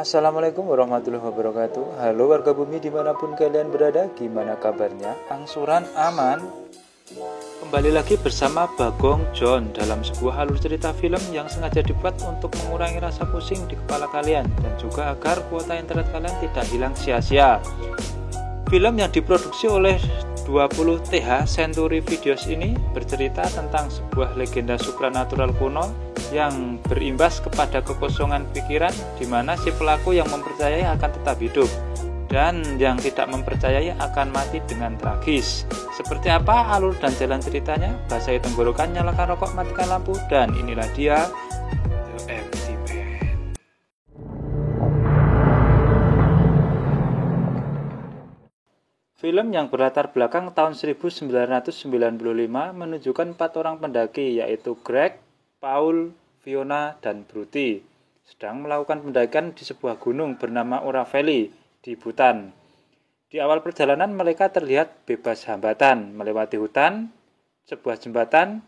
Assalamualaikum warahmatullahi wabarakatuh. Halo warga bumi dimanapun kalian berada, gimana kabarnya? Angsuran aman? Kembali lagi bersama Bagong John dalam sebuah alur cerita film yang sengaja dibuat untuk mengurangi rasa pusing di kepala kalian dan juga agar kuota internet kalian tidak hilang sia-sia. Film yang diproduksi oleh 20 TH Century Videos ini bercerita tentang sebuah legenda supranatural kuno yang berimbas kepada kekosongan pikiran, di mana si pelaku yang mempercayai akan tetap hidup dan yang tidak mempercayai akan mati dengan tragis. Seperti apa alur dan jalan ceritanya? Basahi tenggorokan, nyalakan rokok, matikan lampu, dan inilah dia The Empty Man. Film yang berlatar belakang tahun 1995 menunjukkan 4 orang pendaki, yaitu Greg, Paul, Fiona, dan Bruty sedang melakukan pendakian di sebuah gunung bernama Ora Valley di Bhutan. Di awal perjalanan mereka terlihat bebas hambatan melewati hutan, sebuah jembatan,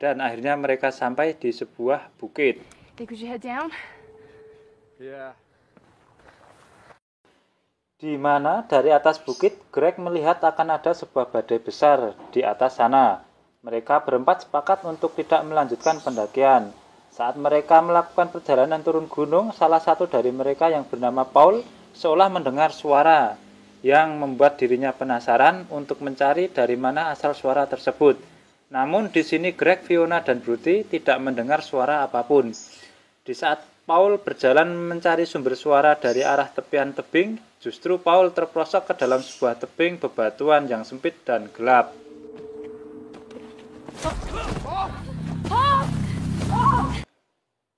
dan akhirnya mereka sampai di sebuah bukit. Think we should head down? Yeah. Di mana dari atas bukit, Greg melihat akan ada sebuah badai besar di atas sana. Mereka berempat sepakat untuk tidak melanjutkan pendakian. Saat mereka melakukan perjalanan turun gunung, salah satu dari mereka yang bernama Paul seolah mendengar suara yang membuat dirinya penasaran untuk mencari dari mana asal suara tersebut. Namun di sini Greg, Fiona, dan Bruty tidak mendengar suara apapun. Di saat Paul berjalan mencari sumber suara dari arah tepian tebing, justru Paul terperosok ke dalam sebuah tebing bebatuan yang sempit dan gelap.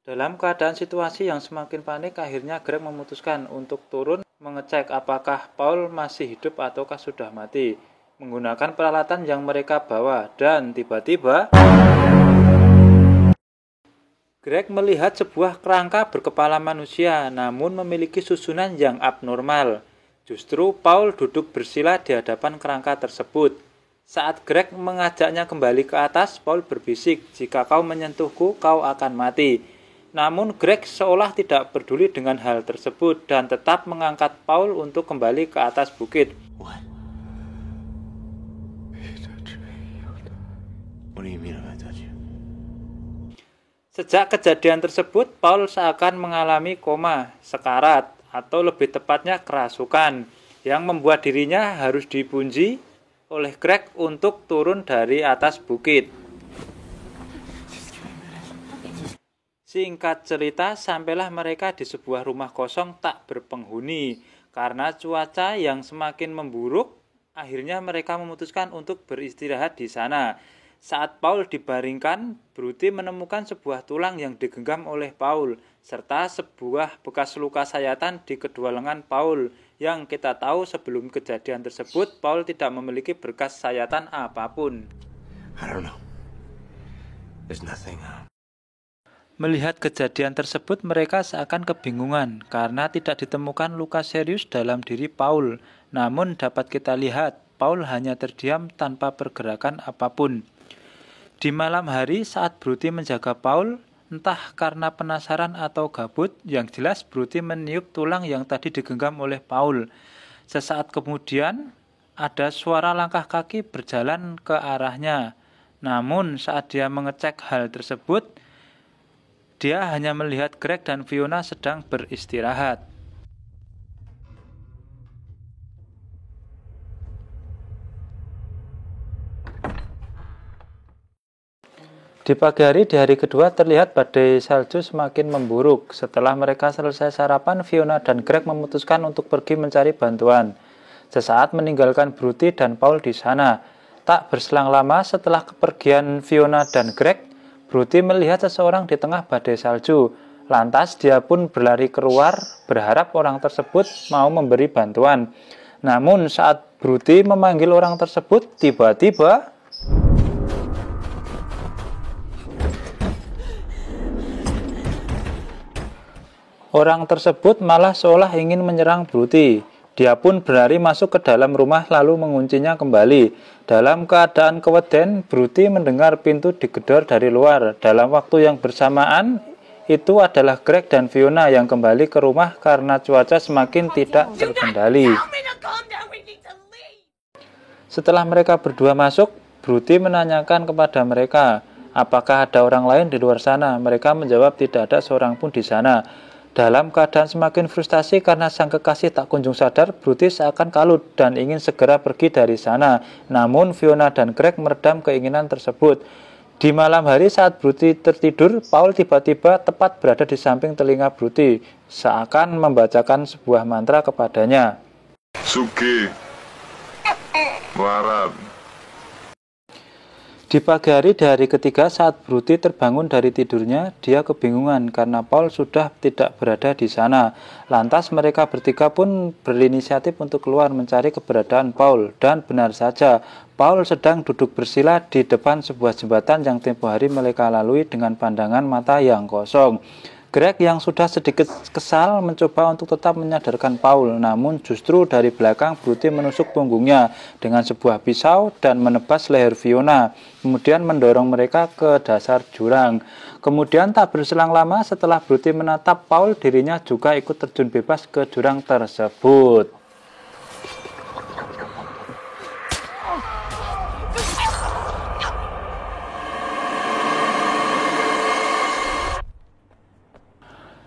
Dalam keadaan situasi yang semakin panik, akhirnya Greg memutuskan untuk turun mengecek apakah Paul masih hidup ataukah sudah mati, menggunakan peralatan yang mereka bawa, dan tiba-tiba Greg melihat sebuah kerangka berkepala manusia namun memiliki susunan yang abnormal. Justru Paul duduk bersila di hadapan kerangka tersebut. Saat Greg mengajaknya kembali ke atas, Paul berbisik, "Jika kau menyentuhku, kau akan mati." Namun Greg seolah tidak peduli dengan hal tersebut dan tetap mengangkat Paul untuk kembali ke atas bukit. What do you mean if I touch you? Sejak kejadian tersebut, Paul seakan mengalami koma, sekarat, atau lebih tepatnya kerasukan, yang membuat dirinya harus dipunji oleh Greg untuk turun dari atas bukit. Singkat cerita, sampailah mereka di sebuah rumah kosong tak berpenghuni. Karena cuaca yang semakin memburuk, akhirnya mereka memutuskan untuk beristirahat di sana. Saat Paul dibaringkan, Bruty menemukan sebuah tulang yang digenggam oleh Paul, serta sebuah bekas luka sayatan di kedua lengan Paul, yang kita tahu sebelum kejadian tersebut, Paul tidak memiliki bekas sayatan apapun. I don't know. There's nothing. Melihat kejadian tersebut, mereka seakan kebingungan karena tidak ditemukan luka serius dalam diri Paul. Namun dapat kita lihat, Paul hanya terdiam tanpa pergerakan apapun. Di malam hari saat Bruty menjaga Paul, entah karena penasaran atau gabut, yang jelas Bruty meniup tulang yang tadi digenggam oleh Paul. Sesaat kemudian, ada suara langkah kaki berjalan ke arahnya. Namun saat dia mengecek hal tersebut, dia hanya melihat Greg dan Fiona sedang beristirahat. Di pagi hari, di hari kedua, terlihat badai salju semakin memburuk. Setelah mereka selesai sarapan, Fiona dan Greg memutuskan untuk pergi mencari bantuan. Sesaat meninggalkan Bruty dan Paul di sana. Tak berselang lama setelah kepergian Fiona dan Greg, Bruty melihat seseorang di tengah badai salju. Lantas dia pun berlari keluar, berharap orang tersebut mau memberi bantuan. Namun saat Bruty memanggil orang tersebut, tiba-tiba orang tersebut malah seolah ingin menyerang Bruty. Dia pun berlari masuk ke dalam rumah lalu menguncinya kembali. Dalam keadaan keweden, Bruty mendengar pintu digedor dari luar. Dalam waktu yang bersamaan, itu adalah Greg dan Fiona yang kembali ke rumah karena cuaca semakin tidak terkendali. Setelah mereka berdua masuk, Brutti menanyakan kepada mereka, apakah ada orang lain di luar sana? Mereka menjawab tidak ada seorang pun di sana. Dalam keadaan semakin frustasi karena sang kekasih tak kunjung sadar, Brutti seakan kalut dan ingin segera pergi dari sana. Namun Fiona dan Greg meredam keinginan tersebut. Di malam hari saat Brutti tertidur, Paul tiba-tiba tepat berada di samping telinga Brutti, seakan membacakan sebuah mantra kepadanya. Suki, Melarat. Di pagi hari di hari ketiga saat Brutti terbangun dari tidurnya, dia kebingungan karena Paul sudah tidak berada di sana. Lantas mereka bertiga pun berinisiatif untuk keluar mencari keberadaan Paul. Dan benar saja, Paul sedang duduk bersila di depan sebuah jembatan yang tempo hari mereka lalui dengan pandangan mata yang kosong. Greg yang sudah sedikit kesal mencoba untuk tetap menyadarkan Paul, namun justru dari belakang Brutti menusuk punggungnya dengan sebuah pisau dan menebas leher Fiona, kemudian mendorong mereka ke dasar jurang. Kemudian tak berselang lama setelah Brutti menatap Paul, dirinya juga ikut terjun bebas ke jurang tersebut.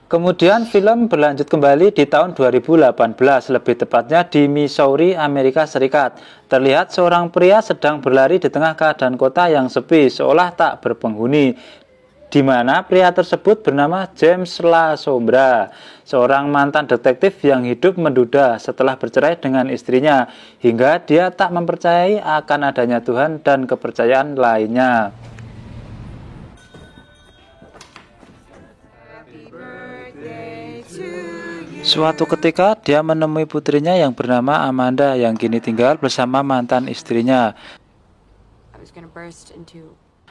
Kemudian film berlanjut kembali di tahun 2018, lebih tepatnya di Missouri, Amerika Serikat. Terlihat seorang pria sedang berlari di tengah keadaan kota yang sepi, seolah tak berpenghuni, di mana pria tersebut bernama James La Sombra, seorang mantan detektif yang hidup menduda setelah bercerai dengan istrinya, hingga dia tak mempercayai akan adanya Tuhan dan kepercayaan lainnya. Suatu ketika dia menemui putrinya yang bernama Amanda yang kini tinggal bersama mantan istrinya.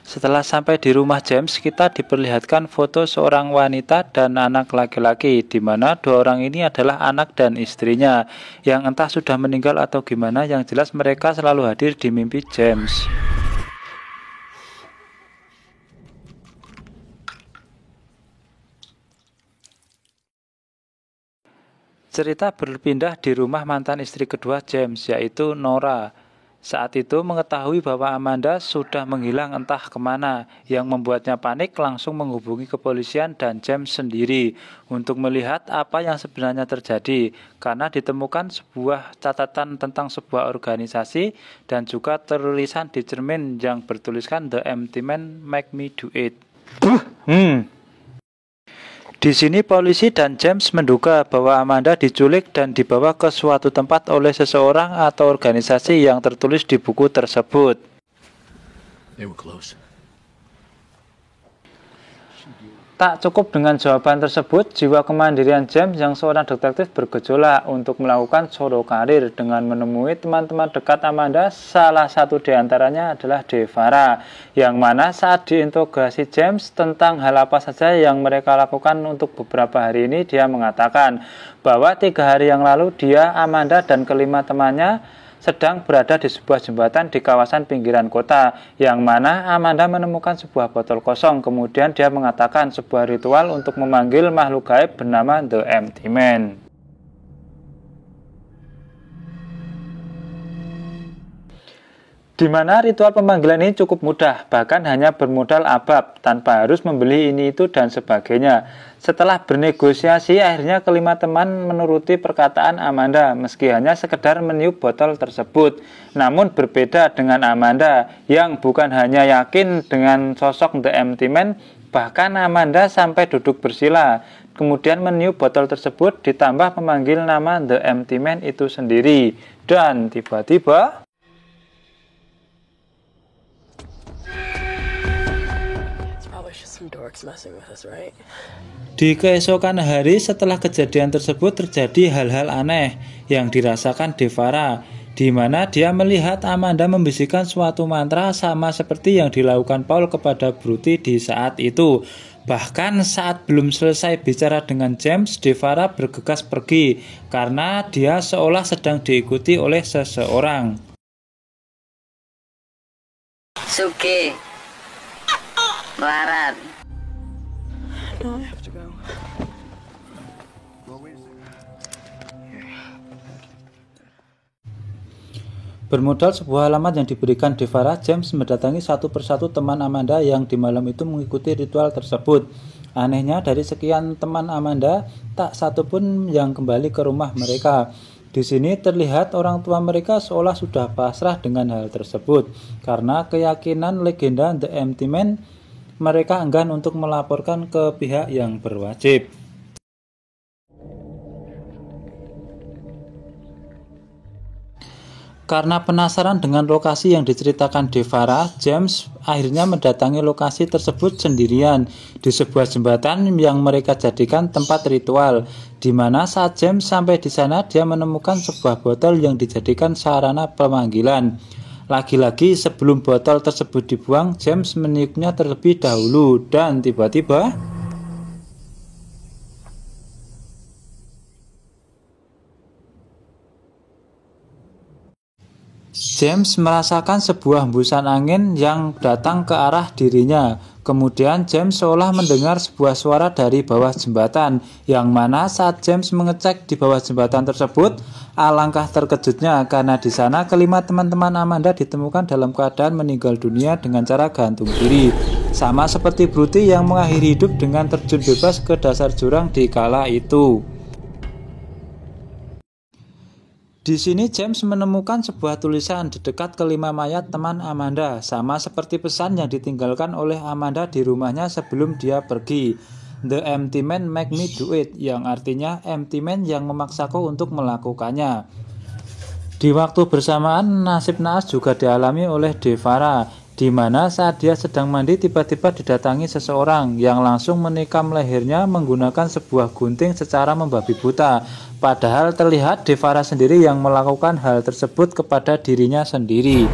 Setelah sampai di rumah James, kita diperlihatkan foto seorang wanita dan anak laki-laki, di mana dua orang ini adalah anak dan istrinya, yang entah sudah meninggal atau gimana, yang jelas mereka selalu hadir di mimpi James. Cerita berpindah di rumah mantan istri kedua James, yaitu Nora. Saat itu mengetahui bahwa Amanda sudah menghilang entah kemana, yang membuatnya panik langsung menghubungi kepolisian dan James sendiri untuk melihat apa yang sebenarnya terjadi, karena ditemukan sebuah catatan tentang sebuah organisasi dan juga tulisan di cermin yang bertuliskan The Empty Man Make Me Do It. Di sini polisi dan James menduga bahwa Amanda diculik dan dibawa ke suatu tempat oleh seseorang atau organisasi yang tertulis di buku tersebut. They were close. Tak cukup dengan jawaban tersebut, jiwa kemandirian James yang seorang detektif bergejolak untuk melakukan solo karir dengan menemui teman-teman dekat Amanda. Salah satu diantaranya adalah Devara, yang mana saat diinterogasi James tentang hal apa saja yang mereka lakukan untuk beberapa hari ini, dia mengatakan bahwa 3 hari yang lalu dia, Amanda, dan kelima temannya sedang berada di sebuah jembatan di kawasan pinggiran kota, yang mana Amanda menemukan sebuah botol kosong. Kemudian dia mengatakan sebuah ritual untuk memanggil makhluk gaib bernama The Empty Man. Di mana ritual pemanggilan ini cukup mudah, bahkan hanya bermodal abab, tanpa harus membeli ini itu dan sebagainya. Setelah bernegosiasi, akhirnya kelima teman menuruti perkataan Amanda, meski hanya sekedar meniup botol tersebut. Namun berbeda dengan Amanda, yang bukan hanya yakin dengan sosok The Empty Man, bahkan Amanda sampai duduk bersila, kemudian meniup botol tersebut, ditambah memanggil nama The Empty Man itu sendiri. Dan tiba-tiba di keesokan hari setelah kejadian tersebut terjadi hal-hal aneh yang dirasakan Devara, di mana dia melihat Amanda membisikkan suatu mantra sama seperti yang dilakukan Paul kepada Brutti di saat itu. Bahkan saat belum selesai bicara dengan James, Devara bergegas pergi karena dia seolah sedang diikuti oleh seseorang. Suki, Melarat. No, I have to go. Bermodal sebuah alamat yang diberikan Devara, James mendatangi satu persatu teman Amanda yang di malam itu mengikuti ritual tersebut. Anehnya, dari sekian teman Amanda, tak satu pun yang kembali ke rumah mereka. Di sini terlihat orang tua mereka seolah sudah pasrah dengan hal tersebut. Karena keyakinan legenda The Empty Man, mereka enggan untuk melaporkan ke pihak yang berwajib. Karena penasaran dengan lokasi yang diceritakan Devara, James akhirnya mendatangi lokasi tersebut sendirian di sebuah jembatan yang mereka jadikan tempat ritual, di mana saat James sampai di sana dia menemukan sebuah botol yang dijadikan sarana pemanggilan. Lagi-lagi sebelum botol tersebut dibuang, James meniupnya terlebih dahulu dan tiba-tiba James merasakan sebuah hembusan angin yang datang ke arah dirinya. Kemudian James seolah mendengar sebuah suara dari bawah jembatan, yang mana saat James mengecek di bawah jembatan tersebut, alangkah terkejutnya karena di sana kelima teman-teman Amanda ditemukan dalam keadaan meninggal dunia dengan cara gantung diri. Sama seperti Bruty yang mengakhiri hidup dengan terjun bebas ke dasar jurang di kala itu. Di sini James menemukan sebuah tulisan di dekat kelima mayat teman Amanda, sama seperti pesan yang ditinggalkan oleh Amanda di rumahnya sebelum dia pergi. The Empty Man make me do it, yang artinya empty man yang memaksaku untuk melakukannya. Di waktu bersamaan, nasib naas juga dialami oleh Devara, di mana saat dia sedang mandi tiba-tiba didatangi seseorang yang langsung menikam lehernya menggunakan sebuah gunting secara membabi buta. Padahal terlihat Devara sendiri yang melakukan hal tersebut kepada dirinya sendiri.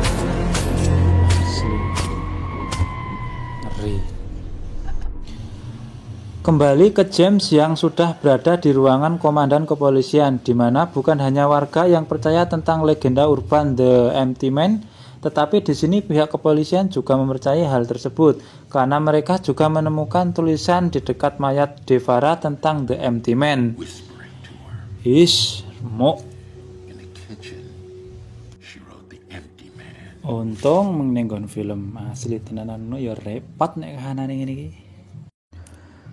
Ngeri. Kembali ke James yang sudah berada di ruangan komandan kepolisian, di mana bukan hanya warga yang percaya tentang legenda urban The Empty Man, tetapi di sini pihak kepolisian juga mempercayai hal tersebut karena mereka juga menemukan tulisan di dekat mayat Devara tentang The Empty Man. Untung menenggon film asli tenanan ya repot nek kahanane ngene iki.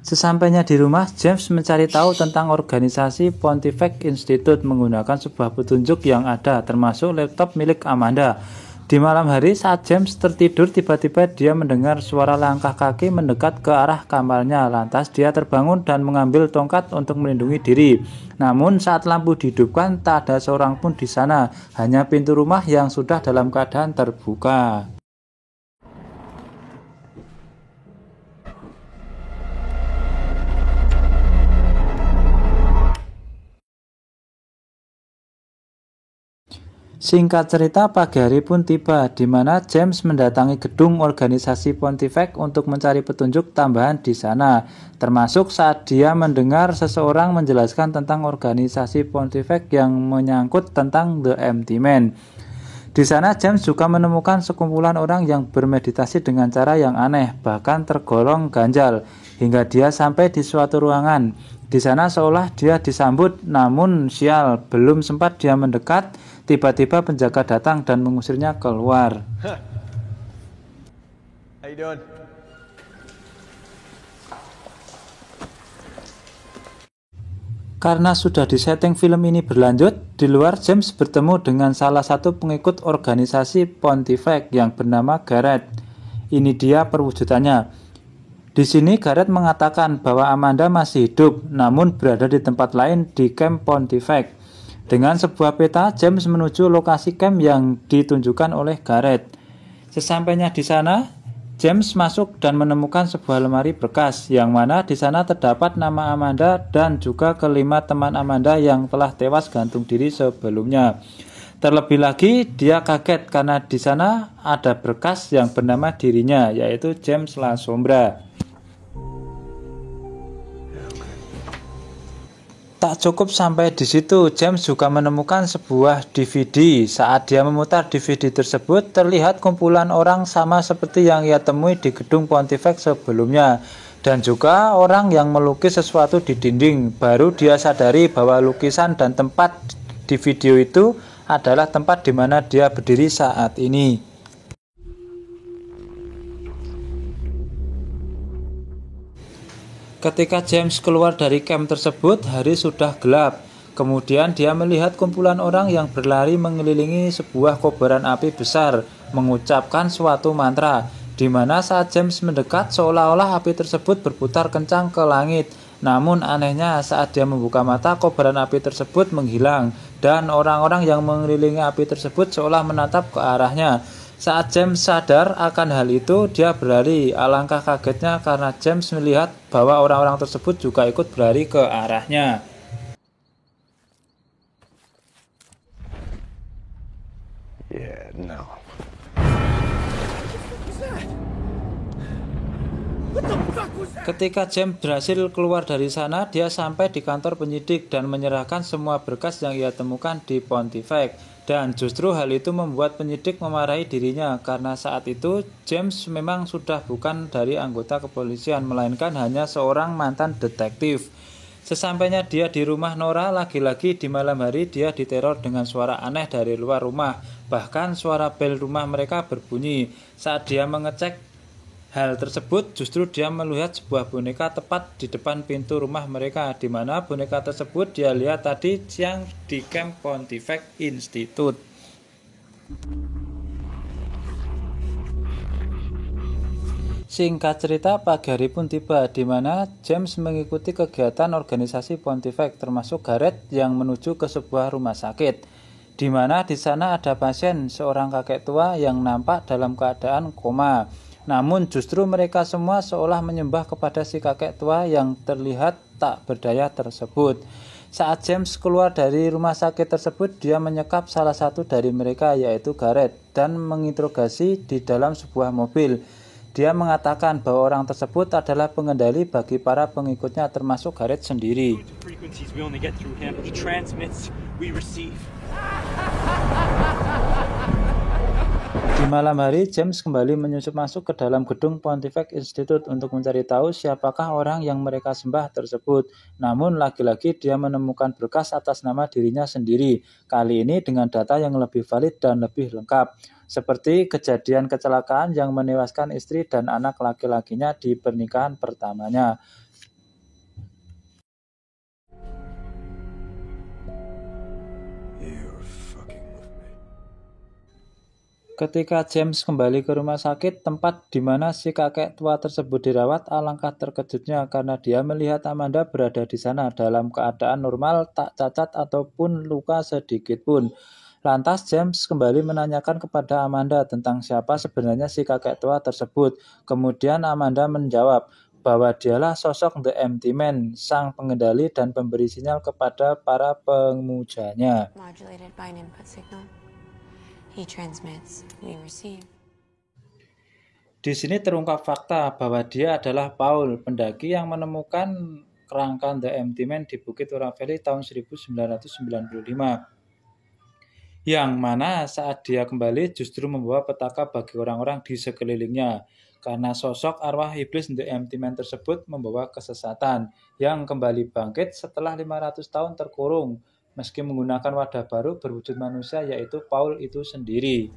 Sesampainya di rumah, James mencari tahu tentang organisasi Pontifex Institute menggunakan sebuah petunjuk yang ada, termasuk laptop milik Amanda. Di malam hari saat James tertidur, tiba-tiba dia mendengar suara langkah kaki mendekat ke arah kamarnya. Lantas dia terbangun dan mengambil tongkat untuk melindungi diri. Namun saat lampu dihidupkan, tak ada seorang pun di sana, hanya pintu rumah yang sudah dalam keadaan terbuka. Singkat cerita, pagi hari pun tiba, di mana James mendatangi gedung organisasi Pontifex untuk mencari petunjuk tambahan di sana, termasuk saat dia mendengar seseorang menjelaskan tentang organisasi Pontifex yang menyangkut tentang The Empty Man. Di sana James juga menemukan sekumpulan orang yang bermeditasi dengan cara yang aneh, bahkan tergolong ganjal, hingga dia sampai di suatu ruangan. Di sana seolah dia disambut, namun sial, belum sempat dia mendekat, tiba-tiba penjaga datang dan mengusirnya keluar. How you doing? Karena sudah disetting film ini berlanjut, di luar James bertemu dengan salah satu pengikut organisasi Pontifex yang bernama Garrett. Ini dia perwujudannya. Di sini Garrett mengatakan bahwa Amanda masih hidup, namun berada di tempat lain di camp Pontifex. Dengan sebuah peta, James menuju lokasi camp yang ditunjukkan oleh Garrett. Sesampainya di sana, James masuk dan menemukan sebuah lemari berkas, yang mana di sana terdapat nama Amanda dan juga kelima teman Amanda yang telah tewas gantung diri sebelumnya. Terlebih lagi, dia kaget karena di sana ada berkas yang bernama dirinya, yaitu James La Sombra. Tak cukup sampai di situ, James juga menemukan sebuah DVD. Saat dia memutar DVD tersebut, terlihat kumpulan orang sama seperti yang ia temui di gedung Pontifex sebelumnya. dan juga orang yang melukis sesuatu di dinding. Baru dia sadari bahwa lukisan dan tempat di video itu adalah tempat di mana dia berdiri saat ini. Ketika James keluar dari camp tersebut, hari sudah gelap. Kemudian dia melihat kumpulan orang yang berlari mengelilingi sebuah kobaran api besar, mengucapkan suatu mantra, di mana saat James mendekat seolah-olah api tersebut berputar kencang ke langit. Namun anehnya saat dia membuka mata, kobaran api tersebut menghilang, dan orang-orang yang mengelilingi api tersebut seolah menatap ke arahnya. Saat James sadar akan hal itu, dia berlari. Alangkah kagetnya karena James melihat bahwa orang-orang tersebut juga ikut berlari ke arahnya. Yeah, no. Ketika James berhasil keluar dari sana, dia sampai di kantor penyidik dan menyerahkan semua berkas yang ia temukan di Pontifex. Dan justru hal itu membuat penyidik memarahi dirinya karena saat itu James memang sudah bukan dari anggota kepolisian, melainkan hanya seorang mantan detektif. Sesampainya dia di rumah Nora, lagi-lagi di malam hari dia diteror dengan suara aneh dari luar rumah. Bahkan suara bel rumah mereka berbunyi. Saat dia mengecek hal tersebut, justru dia melihat sebuah boneka tepat di depan pintu rumah mereka, di mana boneka tersebut dia lihat tadi siang di camp Pontifex Institute. Singkat cerita, pagi hari pun tiba, di mana James mengikuti kegiatan organisasi Pontifex, termasuk Gareth yang menuju ke sebuah rumah sakit, di mana di sana ada pasien, seorang kakek tua yang nampak dalam keadaan koma. Namun justru mereka semua seolah menyembah kepada si kakek tua yang terlihat tak berdaya tersebut. Saat James keluar dari rumah sakit tersebut, dia menyekap salah satu dari mereka, yaitu Gareth, dan menginterogasi di dalam sebuah mobil. Dia mengatakan bahwa orang tersebut adalah pengendali bagi para pengikutnya, termasuk Gareth sendiri. Di malam hari, James kembali menyusup masuk ke dalam gedung Pontifex Institute untuk mencari tahu siapakah orang yang mereka sembah tersebut. Namun lagi-lagi dia menemukan berkas atas nama dirinya sendiri, kali ini dengan data yang lebih valid dan lebih lengkap, seperti kejadian kecelakaan yang menewaskan istri dan anak laki-lakinya di pernikahan pertamanya. Ketika James kembali ke rumah sakit, tempat di mana si kakek tua tersebut dirawat, alangkah terkejutnya karena dia melihat Amanda berada di sana dalam keadaan normal, tak cacat ataupun luka sedikit pun. Lantas James kembali menanyakan kepada Amanda tentang siapa sebenarnya si kakek tua tersebut. Kemudian Amanda menjawab bahwa dialah sosok The Empty Man, sang pengendali dan pemberi sinyal kepada para pemujanya. Modulated by an input signal. He transmits, we receive. Di sini terungkap fakta bahwa dia adalah Paul, pendaki yang menemukan kerangka The Empty Man di Bukit Ora Valley tahun 1995. Yang mana saat dia kembali justru membawa petaka bagi orang-orang di sekelilingnya. Karena sosok arwah iblis The Empty Man tersebut membawa kesesatan yang kembali bangkit setelah 500 tahun terkurung. Meski menggunakan wadah baru berwujud manusia, yaitu Paul itu sendiri.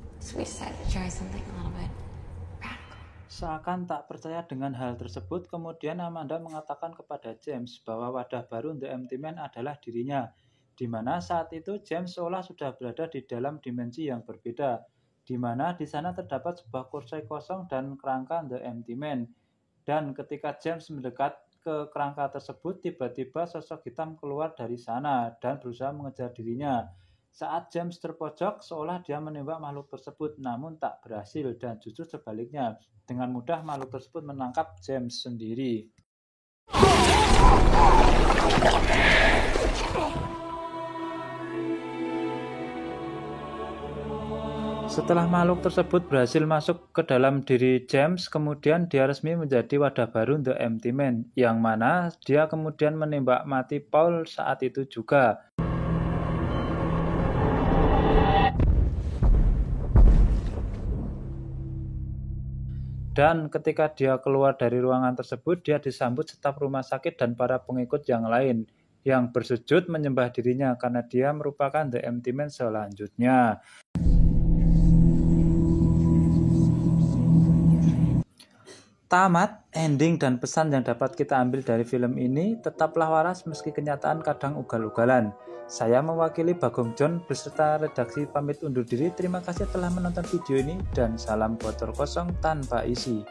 Seakan tak percaya dengan hal tersebut, kemudian Amanda mengatakan kepada James bahwa wadah baru The Empty Man adalah dirinya, di mana saat itu James seolah sudah berada di dalam dimensi yang berbeda, di mana di sana terdapat sebuah kursi kosong dan kerangka The Empty Man. Dan ketika James mendekat ke kerangka tersebut, tiba-tiba sosok hitam keluar dari sana dan berusaha mengejar dirinya. Saat James terpojok, seolah dia menembak makhluk tersebut, namun tak berhasil, dan justru sebaliknya, dengan mudah makhluk tersebut menangkap James sendiri. Setelah makhluk tersebut berhasil masuk ke dalam diri James, kemudian dia resmi menjadi wadah baru The Empty Man, yang mana dia kemudian menembak mati Paul saat itu juga. Dan ketika dia keluar dari ruangan tersebut, dia disambut staf rumah sakit dan para pengikut yang lain yang bersujud menyembah dirinya karena dia merupakan The Empty Man selanjutnya. Tamat, ending dan pesan yang dapat kita ambil dari film ini, tetaplah waras meski kenyataan kadang ugal-ugalan. Saya mewakili Bagong John beserta redaksi pamit undur diri. Terima kasih telah menonton video ini dan salam botol kosong tanpa isi.